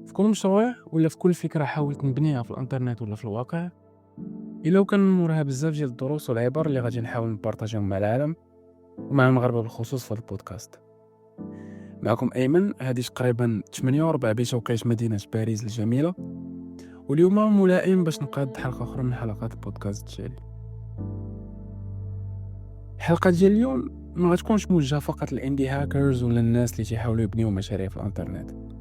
في كل مشروع ولا في كل فكرة حاولت نبنيها في الانترنت ولا في الواقع، الا وكان موراها بزاف ديال الدروس والعبر اللي غادي نحاول نبارطاجيهم مع العالم ومع المغاربه بالخصوص في هذا البودكاست. معكم ايمن، هذه تقريبا 8 بتوقيت مدينه باريس الجميله، واليوم ملائم باش نقاد حلقه اخرى من حلقات البودكاست ديالي. الحلقه ديال اليوم ما غتكونش موجهه فقط لاندي هاكرز ولا الناس اللي تيحاولوا يبنيو مشاريع في الانترنت.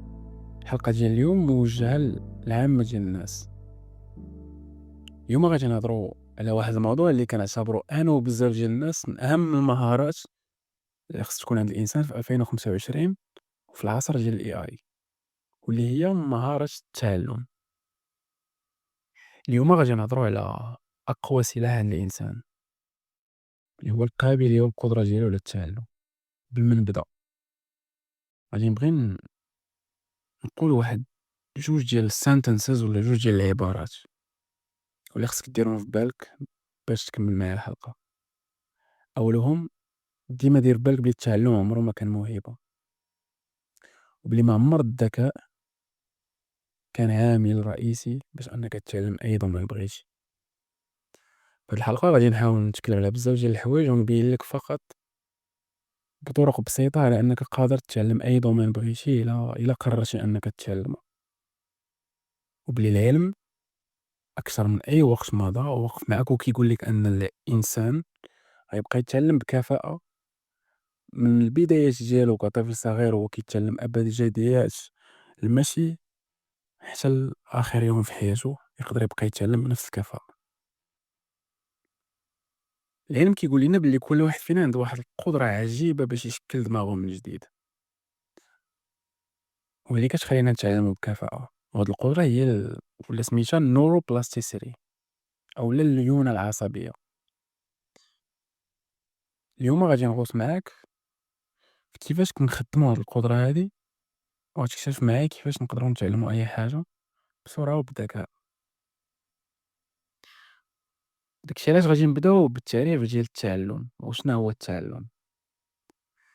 الحلقه ديال اليوم موجهه للعامه ديال الناس. اليوم غادي نهضروا على واحد الموضوع اللي كنعتبرو انا وبزاف ديال الناس من اهم المهارات اللي خص تكون عند الانسان في 2025 وفي العصر ديال الاي اي، واللي هي مهارة التعلم. اليوم غادي نهضروا على اقوى سلاح عند الانسان، اللي هو القابليه والقدره ديالو على التعلم. قبل ما نبدا غادي نبغي نقول واحد جوج ديال السنتنسز ولا جوج ديال العبارات واللي خصك ديرهم في بالك باش تكمل معايا الحلقه. اولهم، ديما دير بالك بلي التعلم عمره ما كان موهبه، وبلي ما عمر الذكاء كان عامل رئيسي باش انك تتعلم اي دومين بغيتي. في هاد الحلقه غادي نحاول نتكلم على بزاف ديال الحوايج ونبين لك فقط بطرق بسيطه على انك قادر تتعلم اي دومين بغيتي الا قررتي انك تتعلم. وبلي العلم اكثر من اي وقت مضى ووقف معك وكيقول لك ان الانسان غيبقى يتعلم بكفاءه من البدايات ديالو كطفل صغير وهو كيتعلم ابجديات المشي حتى لاخر يوم في حياته يقدر يبقى يتعلم بنفس الكفاءه. العلم كيقول لنا بلي كل واحد فينا عنده واحد القدرة عجيبة باش يشكل دماغه من جديد، واللي كتخلينا نتعلمو بكفاءة. وهاد القدرة هي ولا سميتها neuroplasticity أولا الليونة العصبية. اليوم غادي نغوص معاك في كيفاش كنخدمو هاد القدرة هادي، وغتكتشف معايا كيفاش نقدرو نتعلمو أي حاجة بسرعة وبذكاء. داكشي علاش غادي نبداو بالتعريف ديال التعلم. وشنو هو التعلم؟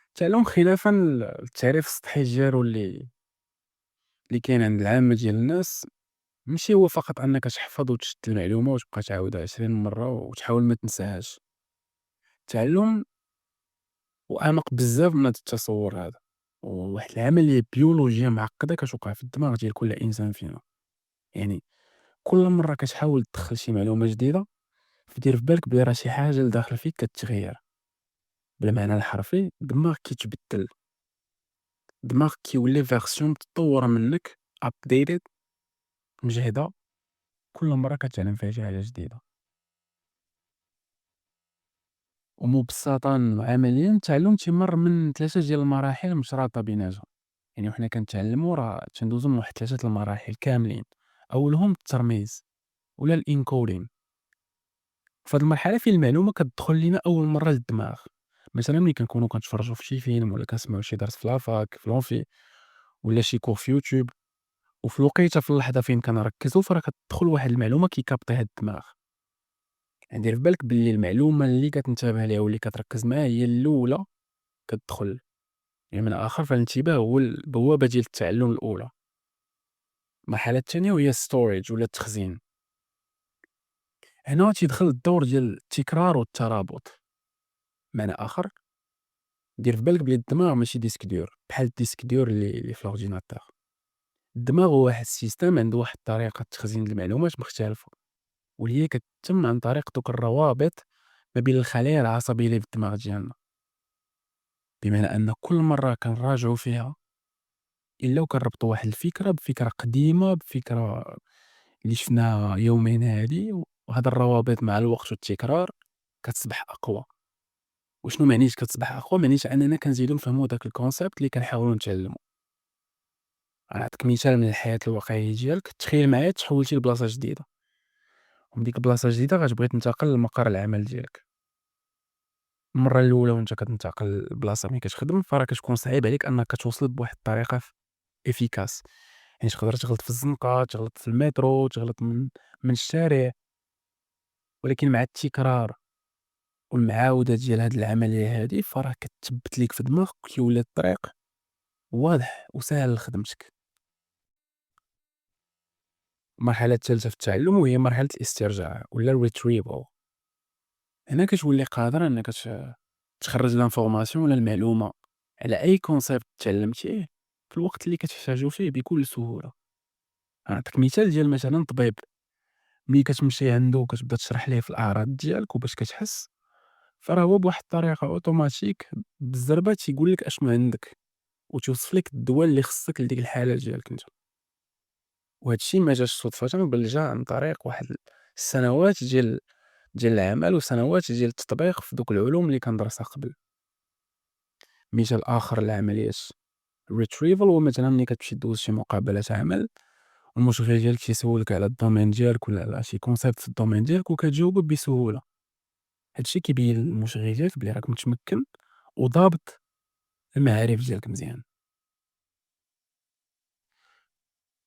التعلم خلافًا للتعريف السطحي ديالو اللي كاين عند العامة ديال الناس، ماشي هو فقط أنك تحفظ وتشد المعلومة وتبقى تعاودها 20 مرة وتحاول ما تنساهاش. التعلم هو أعمق بزاف من هاد التصور هذا، وواحد العملية بيولوجية معقدة كتوقع في الدماغ ديال كل إنسان فينا. يعني كل مرة كتحاول تدخل شي معلومة جديدة فدير في بالك بلي راه شي حاجة لداخل فيك كتغير. بالمعنى الحرفي دماغك كيتبدل، دماغك كيولي فيرسيون متطورة منك updated مجهدة كل مرة كتعلم فيها شي حاجة جديدة. ومبسطًا عمليًا التعلم تيمر من 3 ديال المراحل مشراطة بيناتهم. يعني وحنا كنتعلمو راه تندوزو من واحد 3 المراحل كاملين. أولهم الترميز ولا الencoding. في هاد المرحلة فين المعلومة كتدخل لينا أول مرة للدماغ، مثلًا ملي كنكونو كنتفرجو في شي فيلم ولا كنسمعو شي درس في لافاك في لونفي ولا شي كور في يوتيوب، وفي الوقيتة في اللحظة فين كنركزو فراه كتدخل واحد المعلومة كيكابطيها الدماغ. يعني دير في بالك بلي المعلومة اللي كتنتبه ليها واللي كتركز معاها هي الأولى كتدخل. يعني من الآخر فالانتباه هو البوابة ديال التعلم الأولى. المرحلة الثانية وهي storage ولا التخزين. هنا تيدخل الدور ديال التكرار والترابط. بمعنى آخر دير في بالك بلي الدماغ ماشي ديسك دور بحال الديسك دور اللي في الأورديناتور. الدماغ هو واحد السيستم عنده واحد طريقة تخزين المعلومات مختلفة، واللي هي كتتم عن طريق دوك الروابط ما بين الخلايا العصبية اللي في الدماغ ديالنا. بمعنى أن كل مرة كنراجعو فيها إلا وكنربطو واحد الفكرة بفكرة قديمة بفكرة اللي شفناها يومين هادي، وهاد الروابط مع الوقت والتكرار كتصبح أقوى. وشنو معنيت كتصبح أقوى؟ معنيت أننا كنزيدو نفهمو داك الconcept اللي كنحاولو نتعلمو. غنعطيك مثال من الحياة الواقعية ديالك. تخيل معايا تحولتي لبلاصة جديدة، ومن ديك البلاصة الجديدة غتبغي تنتقل لمقر العمل ديالك. المرة الأولى وأنت كتنتقل لبلاصة فين كتخدم فراه كتكون صعيب عليك أنك توصل بواحد الطريقة efficace. يعني تقدر تغلط في الزنقة، تغلط في المترو، تغلط من الشارع. ولكن مع التكرار والمعاودة ديال هاد العملية هادي فراه كتثبت ليك في دماغك وكيولي الطريق واضح وساهل لخدمتك. المرحلة الثالثة في التعلم وهي مرحلة الاسترجاع ولا الretrieval. هنا كتولي قادر أنك تخرّج لانفورماسيون ولا المعلومة على أي concept تعلمتيه في الوقت اللي كتحتاجو فيه بكل سهولة. نعطيك مثال ديال مثلًا طبيب، ملي كتمشي عندو وكتبدا تشرح ليه في الأعراض ديالك وباش كتحس، فراه هو بواحد الطريقة أوتوماتيك بالزربة تيقول لك أشنو عندك، وتوصف لك الدوا اللي خصك لديك الحالة ديالك نتا. وهاد الشي ما جاش صدفةً بل جا عن طريق واحد السنوات ديال العمل وسنوات ديال التطبيق في دوك العلوم اللي كندرسها قبل. مثال آخر لعملية الretrieval هو مثلًا ملي كتمشي دوز شي مقابلة عمل والمشرف ديالك تيسولك على الdomain ديالك ولا على شي concept في الdomain ديالك وكتجاوبه بسهولة. هاد الشي كيبين للمشرف ديالك بلي راك متمكن وضابط المعارف ديالك مزيان.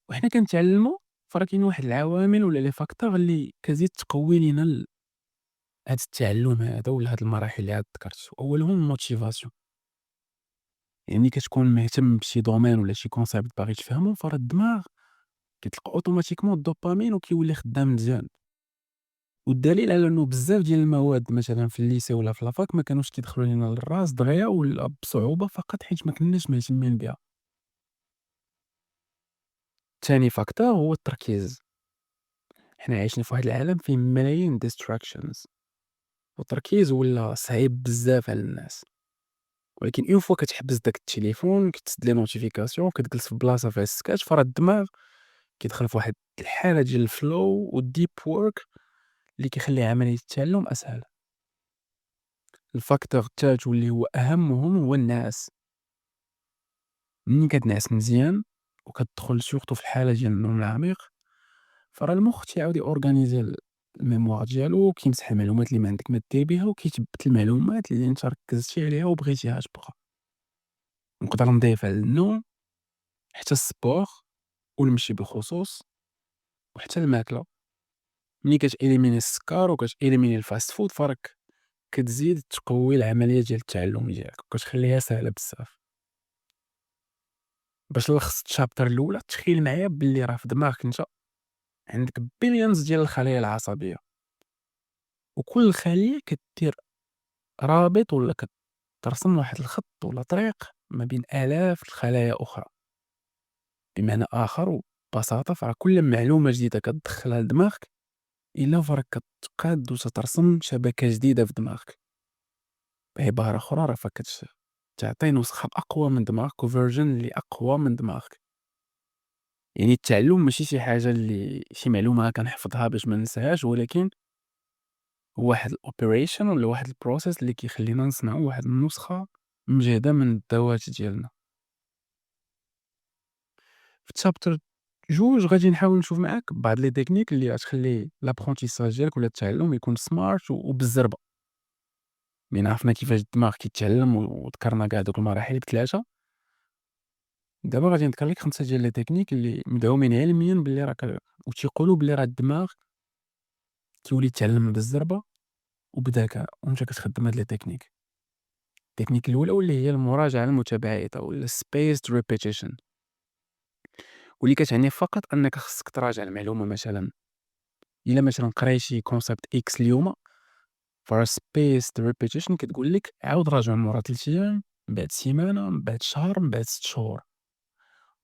وحنا كنتعلمو فراه كاين واحد العوامل ولا les facteurs اللي كتزيد تقوي لينا هاد التعلم هذا ولا هاد المراحل اللي عاد ذكرت. أولهم الmotivation، يعني ملي كتكون مهتم بشي domain ولا شي concept باغي تفهمو فراه الدماغ كيطلق أوتوماتيكمون الدوبامين وكيولي خدام مزيان. والدليل على أنه بزاف ديال المواد مثلًا في الليسي ولا في لافاك ما كانوش كيدخلوا لينا للراس دغيا ولا بصعوبة فقط حيت ما كناش مهتمين بها. تاني فاكتور هو التركيز، حنا عايشين في واحد العالم فيه ملايين distractions والتركيز ولا صعيب بزاف على الناس. ولكن اون فوا كتحبس داك التليفون كتسد لي نوتيفيكاسيون كتجلس في بلاصة فيها السكات فراه الدماغ كيدخل في واحد الحالة ديال الفلو والdeep work اللي كيخلي عملية التعلم أسهل. الفاكتور التالت واللي هو أهمهم هو النعاس. ملي كتنعس مزيان وكتدخل سورتو في الحالة ديال النوم العميق فراه المخ تيعاود يorganiser الميموار ديالو وكيمسح المعلومات اللي ما عندك ما دير بها وكيثبت المعلومات اللي انت ركزتي عليها وبغيتيها تبقى. نقدر نضيف على النوم حتى السبور والمشي بالخصوص وحتى الماكلة. ملي كتإليميني السكر وكتإليميني الfast food فراك كتزيد تقوي العملية ديال التعلم ديالك وكتخليها ساهلة بزاف. باش نلخص الchapter الأولى تخيل معايا بلي راه في دماغك نتا عندك billions ديال الخلايا العصبية وكل خلية كدير رابط ولا كترسم واحد الخط ولا طريق ما بين آلاف الخلايا أخرى. بمعنى آخر وببساطة فراه كل معلومة جديدة كتدخلها لدماغك إلا فراك كتقاد وتترسم شبكة جديدة في دماغك. بعبارة أخرى راه تعطي نسخة أقوى من دماغك وversion اللي أقوى من دماغك. يعني التعلم ماشي شي حاجة اللي شي معلومة كنحفظها باش ما ننساهاش ولكن هو واحد الoperation ولا واحد الprocess اللي كيخلينا نصنعو واحد النسخة مجهدة من الذوات ديالنا. في chapter 2 غادي نحاول نشوف معاك بعض لي تكنيك اللي غتخلي l'apprentissage ديالك ولا التعلم يكون smart وبالزربة. من عرفنا كيفاش الدماغ كيتعلم وذكرنا كاع دوك المراحل ب3. دابا غادي نذكر لك 5 ديال لي تكنيك اللي مدعومين علميًا باللي وتيقولوا بلي راه الدماغ كيولي يتعلم بالزربة وبذكاء وأنت كتخدم هاد لي تكنيك. التكنيك الأولى واللي هي المراجعة المتباعدة ولا spaced repetition، واللي كتعني فقط أنك خصك تراجع المعلومة مثلًا إلا مثلًا قريتي concept X اليوم فرا spaced repetition كتقول لك عاود راجعو مورا 3 أيام من بعد سيمانة من بعد شهر من بعد 6 شهور.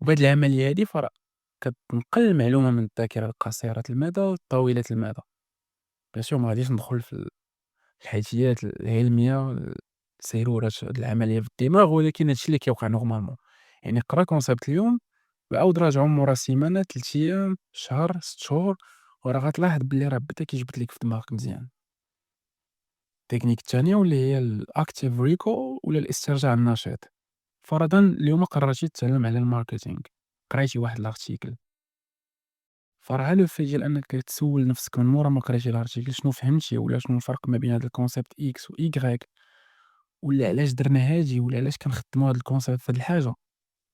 وبهاد العملية هادي فرا كتنقل المعلومة من الذاكرة القصيرة المدى والطويلة المدى. بيان سور ما غاديش ندخل في الحيتيات العلمية سيرورة هاد العملية في الدماغ ولكن هادشي اللي كيوقع نورمالمون. يعني قرا concept اليوم وعاود راجعو مورا سيمانة 3 أيام شهر 6 شهور وراه غتلاحظ بلي راه بدا كيجبد ليك في دماغك مزيان. التكنيك الثانية واللي هي الactive recall ولا الاسترجاع النشيط. فرضًا اليوم قررتي تتعلم على الماركتينغ، قريتي واحد الarticle فراه لو في ديال أنك تسول نفسك من مورا ما قريتي الarticle شنو فهمتي ولا شنو الفرق ما بين هاد الconcept X وY ولا علاش درنا هادي ولا علاش كنخدمو هاد الconcept في هاد الحاجة.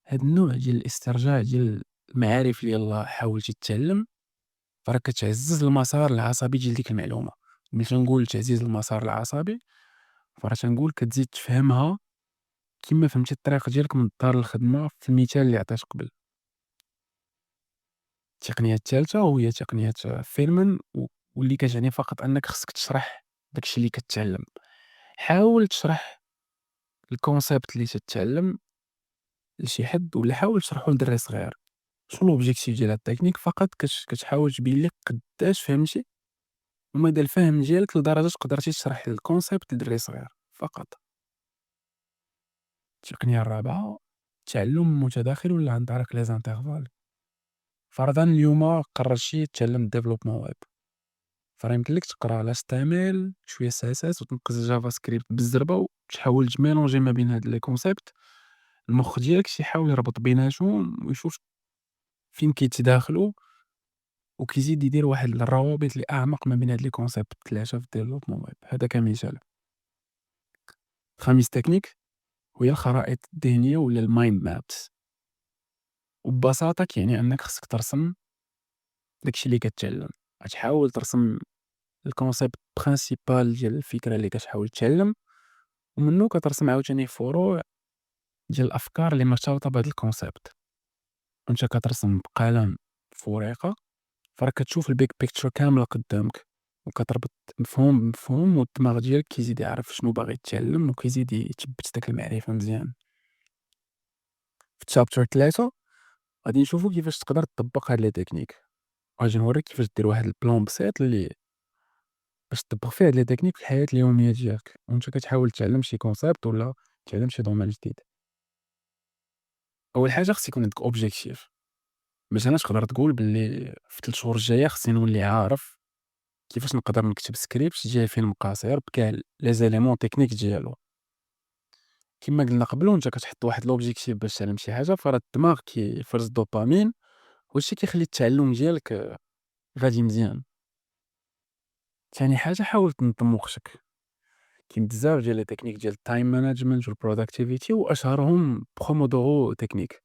هاد النوع ديال الاسترجاع ديال المعارف اللي يلاه حاولتي تتعلم فراه كتعزّز المسار العصبي ديال ديك المعلومة. ملي تنقول تعزيز المسار العصبي فراه تنقول كتزيد تفهمها كيما فهمتي الطريق ديالك من الدار للخدمة في المثال اللي عطيت قبل. التقنية التالتة وهي تقنية فيرمان واللي كتعني فقط أنك خصك تشرح داكشي اللي كتعلم. حاول تشرح الconcept اللي تتعلم لشي حد ولا حاول تشرحو لدري صغير. شنو l'objectif ديال هاد التكنيك؟ فقط كتحاول تبين ليه قداش فهمتي ومدى الفهم ديالك لدرجة قدرتي تشرح الconcept لدري صغير فقط. التقنية الرابعة التعلم المتداخل ولا عن طريق les intervalles. فرضاً اليوما قررتي تتعلم development web، فراه يمكن لك تقرا HTML شوية CSS وتنقز JavaScript بالزربة وتحاول تميلونجي ما بين هاد لي concept. المخ ديالك تيحاول يربط بيناتهم ويشوف فين كيتداخلوا وكيزيد يدير واحد الروابط اللي أعمق ما بين هاد لي concept التلاتة في development web. هذا كمثال. خامس تكنيك وهي الخرائط الذهنية ولا الmind maps. وببساطة كيعني أنك خصك ترسم داكشي اللي كتعلم، غتحاول ترسم الconcept principal ديال الفكرة اللي كتحاول تتعلم، ومنو كترسم عاوتاني فروع ديال الأفكار اللي مرتبطة بهاد الconcept. وأنت كترسم بقلم في ورقة فراك كتشوف الbig picture كاملة قدامك، وكتربط مفهوم بمفهوم والدماغ ديالك كيزيد يعرف شنو باغي يتعلم وكيزيد يتبت داك المعرفة مزيان. في chapter 3 غادي نشوفو كيفاش تقدر تطبّق هاد لي تكنيك، وغادي نوريك كيفاش دير واحد البلان بسيط اللي باش تطبّق فيه هاد لي تكنيك في الحياة اليومية ديالك، وأنت كتحاول تتعلم شي concept ولا تتعلم شي domaine جديد. أول حاجة خص يكون عندك objectif، مثلًا تقدر تقول بلي في 3 شهور الجاية خصني نولي عارف كيفاش نقدر نكتب script ديال فيلم قصير بكاع les éléments techniques ديالو. كيما قلنا قبل وأنت كتحط واحد l'objectif باش تعلم شي حاجة فراه الدماغ كيفرز الدوبامين وهادشي كيخلي التعلم ديالك غادي مزيان. تاني حاجة حاول تنظم وقتك، كاين بزاف ديال لي تكنيك ديال الtime management والproductivity وأشهرهم pomodoro technique،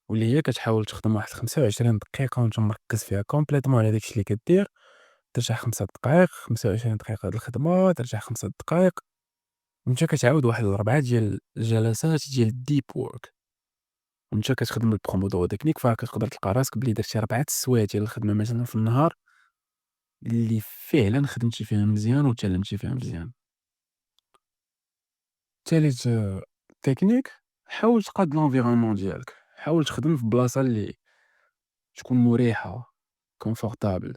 واللي هي كتحاول تخدم واحد 25 دقيقة وأنت مركّز فيها كومبليتمون على داكشي اللي كدير، ترجع 5 دقايق، 25 دقيقة د الخدمة، ترجع 5 دقايق، وأنت كتعاود واحد 4 ديال الجلسات ديال الdeep work. وأنت كتخدم الpomodoro technique فكتقدر تلقى راسك بلي درتي 4 السوايع ديال الخدمة مثلًا في النهار اللي فعلًا خدمتي فيها مزيان وتعلمتي فيها مزيان. تالت تكنيك حاول تقاد l'environnement ديالك، حاول تخدم في بلاصة اللي تكون مريحة confortable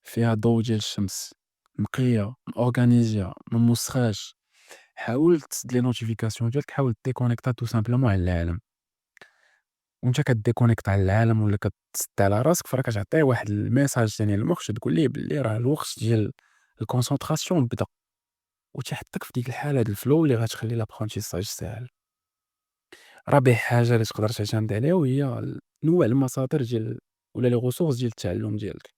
فيها الضوء ديال الشمس، نقية، مأورغانيزيا، مموسخاش. حاول تسد لي notification ديالك، حاول تديكونيكتا tout simplement على العالم. وأنت كديكونيكتا على العالم ولا كتسد على راسك فراه كتعطيه واحد الميساج تاني للمخ تقول ليه بلي راه الوقت ديال الconconcentration بدا، وتيحطك في ديك الحالة د الflow اللي غتخلي l'apprentissage ساهل. رابع حاجة اللي تقدر تعتمد عليها وهي نوع المصادر ديال ولا لي ressources ديال التعلم ديالك.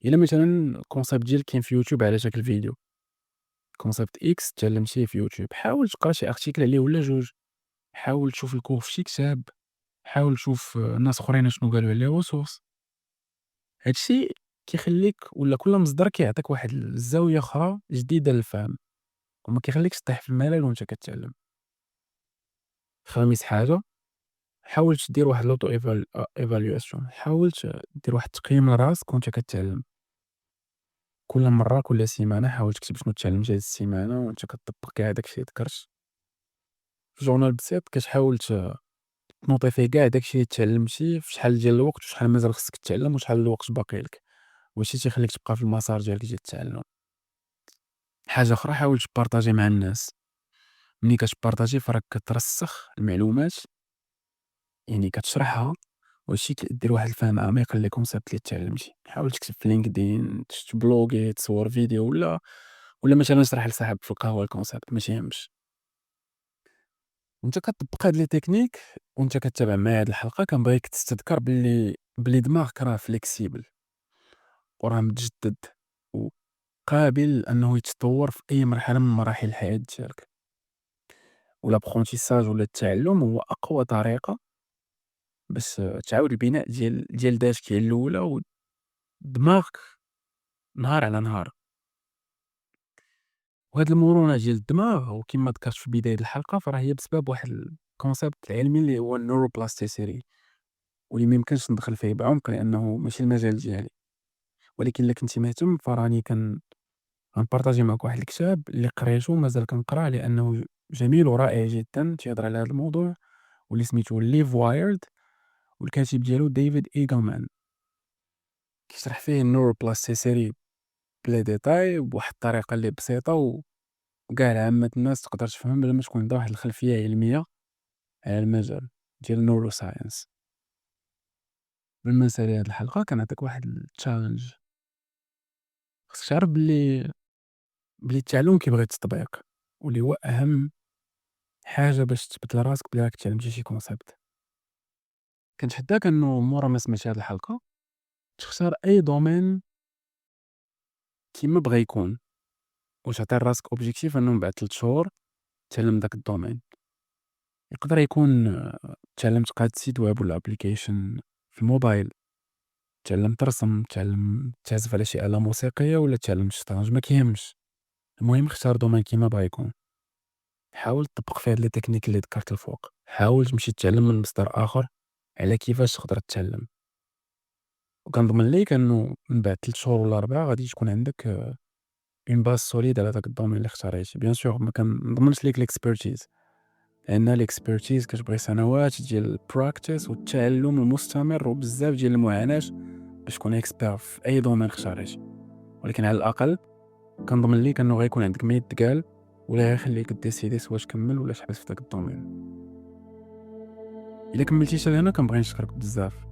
إلا مثلًا الconcept ديالك كاين في يوتيوب على شكل فيديو، concept X تعلمتيه في يوتيوب، حاول تقرا شي article عليه ولا جوج، حاول تشوف الcours في شي كتاب، حاول تشوف ناس أخرين أشنو قالوا على لي ressources. هادشي كيخليك ولا كل مصدر كيعطيك واحد الزاوية أخرى جديدة للفهم، وما كيخليكش تطيح في الملل وأنت كتعلم. خامس حاجة حاول دير واحد l'auto évaluation، حاول دير واحد التقييم لراسك وأنت كتعلم، كل مرة كل سيمانة حاول تكتب شنو تعلمتي هاد السيمانة وأنت كطبّق كاع داكشي اللي ذكرت. في journal بسيط كتحاول تنوطي فيه كاع داكشي اللي تعلمتي في شحال ديال الوقت وشحال مازال خصك تتعلم وشحال الوقت باقي لك، وهادشي تيخليك تبقى في المسار ديالك ديال التعلم. حاجة أخرى حاول تبارطاجي مع الناس، ملي كتبارطاجي فراك كترسّخ المعلومات، يعني كتشرحها وهادشي كيدير واحد الفهم عميق للي concept اللي تعلمتي. حاول تكتب في LinkedIn، تبلوغي، تصور فيديو ولا مثلًا اشرح لصاحبك في القهوة الconcept ما تيهمش. وأنت كطبّق هاد لي تكنيك وأنت كتابع معايا هاد الحلقة كنبغيك تستذكر بلي دماغك راه flexible وراه متجدد وقابل أنه يتطور في أي مرحلة من مراحل الحياة ديالك. والapprentissage ولا التعلم هو أقوى طريقة باش تعاود البناء ديال ذاتك هي الأولى ودماغك نهار على نهار. وهاد المرونة ديال الدماغ وكما ذكرت في بداية الحلقة فراه هي بسبب واحد الconcept العلمي اللي هو الneuroplasticity، واللي ما يمكنش ندخل فيه بعمق لأنه ماشي المجال ديالي، ولكن إلا كنتي مهتم فراني غنبارطاجي معاك واحد الكتاب اللي قريتو ومازال كنقراه لأنه جميل ورائع جدًا تيهضر على هذا الموضوع واللي سميتو Live Wired والكاتب ديالو ديفيد إيغلمان. كيشرح فيه النeuroplasticity بلا ديتاي وبواحد الطريقة اللي بسيطة وكاع عامة الناس تقدر تفهم بلا ما تكون عندها واحد الخلفية علمية على المجال ديال الneuroscience. بالنسبة لهاد الحلقة كنعطيك واحد الchallenge، خصك تعرف بلي التعلم كيبغي التطبيق، واللي هو أهم حاجة باش تثبت لراسك بلي راك تعلمتي شي concept. كنتحداك أنه مورا ما سمعتي هاد الحلقة تختار أي domain كيما بغا يكون، وتعطي لراسك objectif أنه من بعد 3 شهور تعلم داك الdomain. يقدر يكون تعلم تقاد site web ولا application في الموبايل، تعلم ترسم، تعلم تعزف على شي آلة موسيقية ولا تعلم الشطرنج، ما كيهمش، المهم اختار domain كيما بغا يكون. حاول تطبق فيه هاد لي تكنيك اللي ذكرت الفوق، حاول تمشي تتعلم من مصدر آخر على كيفاش تقدر تتعلم، وكنضمن ليك أنه من بعد 3 شهور ولا 4 غادي تكون عندك une base solide على داك الdomain اللي اختاريتي. bien sûr ما كنضمنش ليك l'expertise لأن l'expertise كتبغي سنوات ديال الpractice والتعلم المستمر وبزاف ديال المعاناة باش تكون expert في أي domain اختاريتي، ولكن على الأقل كنضمن ليك أنه غيكون عندك ما يتقال ولا غيخليك ديسيدي سوا تكمل ولا تحبس في داك الdomain. إلا كملتي حتى لهنا كنبغي نشكرك بزاف،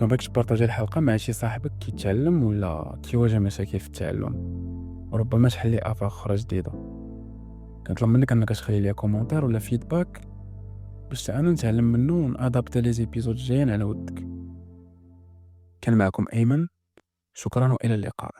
كنبغيك تبارطاجي الحلقة مع شي صاحبك كيتعلم ولا كيواجه مشاكل في التعلم، وربما تحل ليه آفاق أخرى جديدة. كنطلب منك أنك تخلي لي كومونتير ولا فيدباك باش أنا نتعلم منه ونأدابتا لي زيبيزود الجايين على ودك. كان معكم أيمن، شكرا وإلى اللقاء.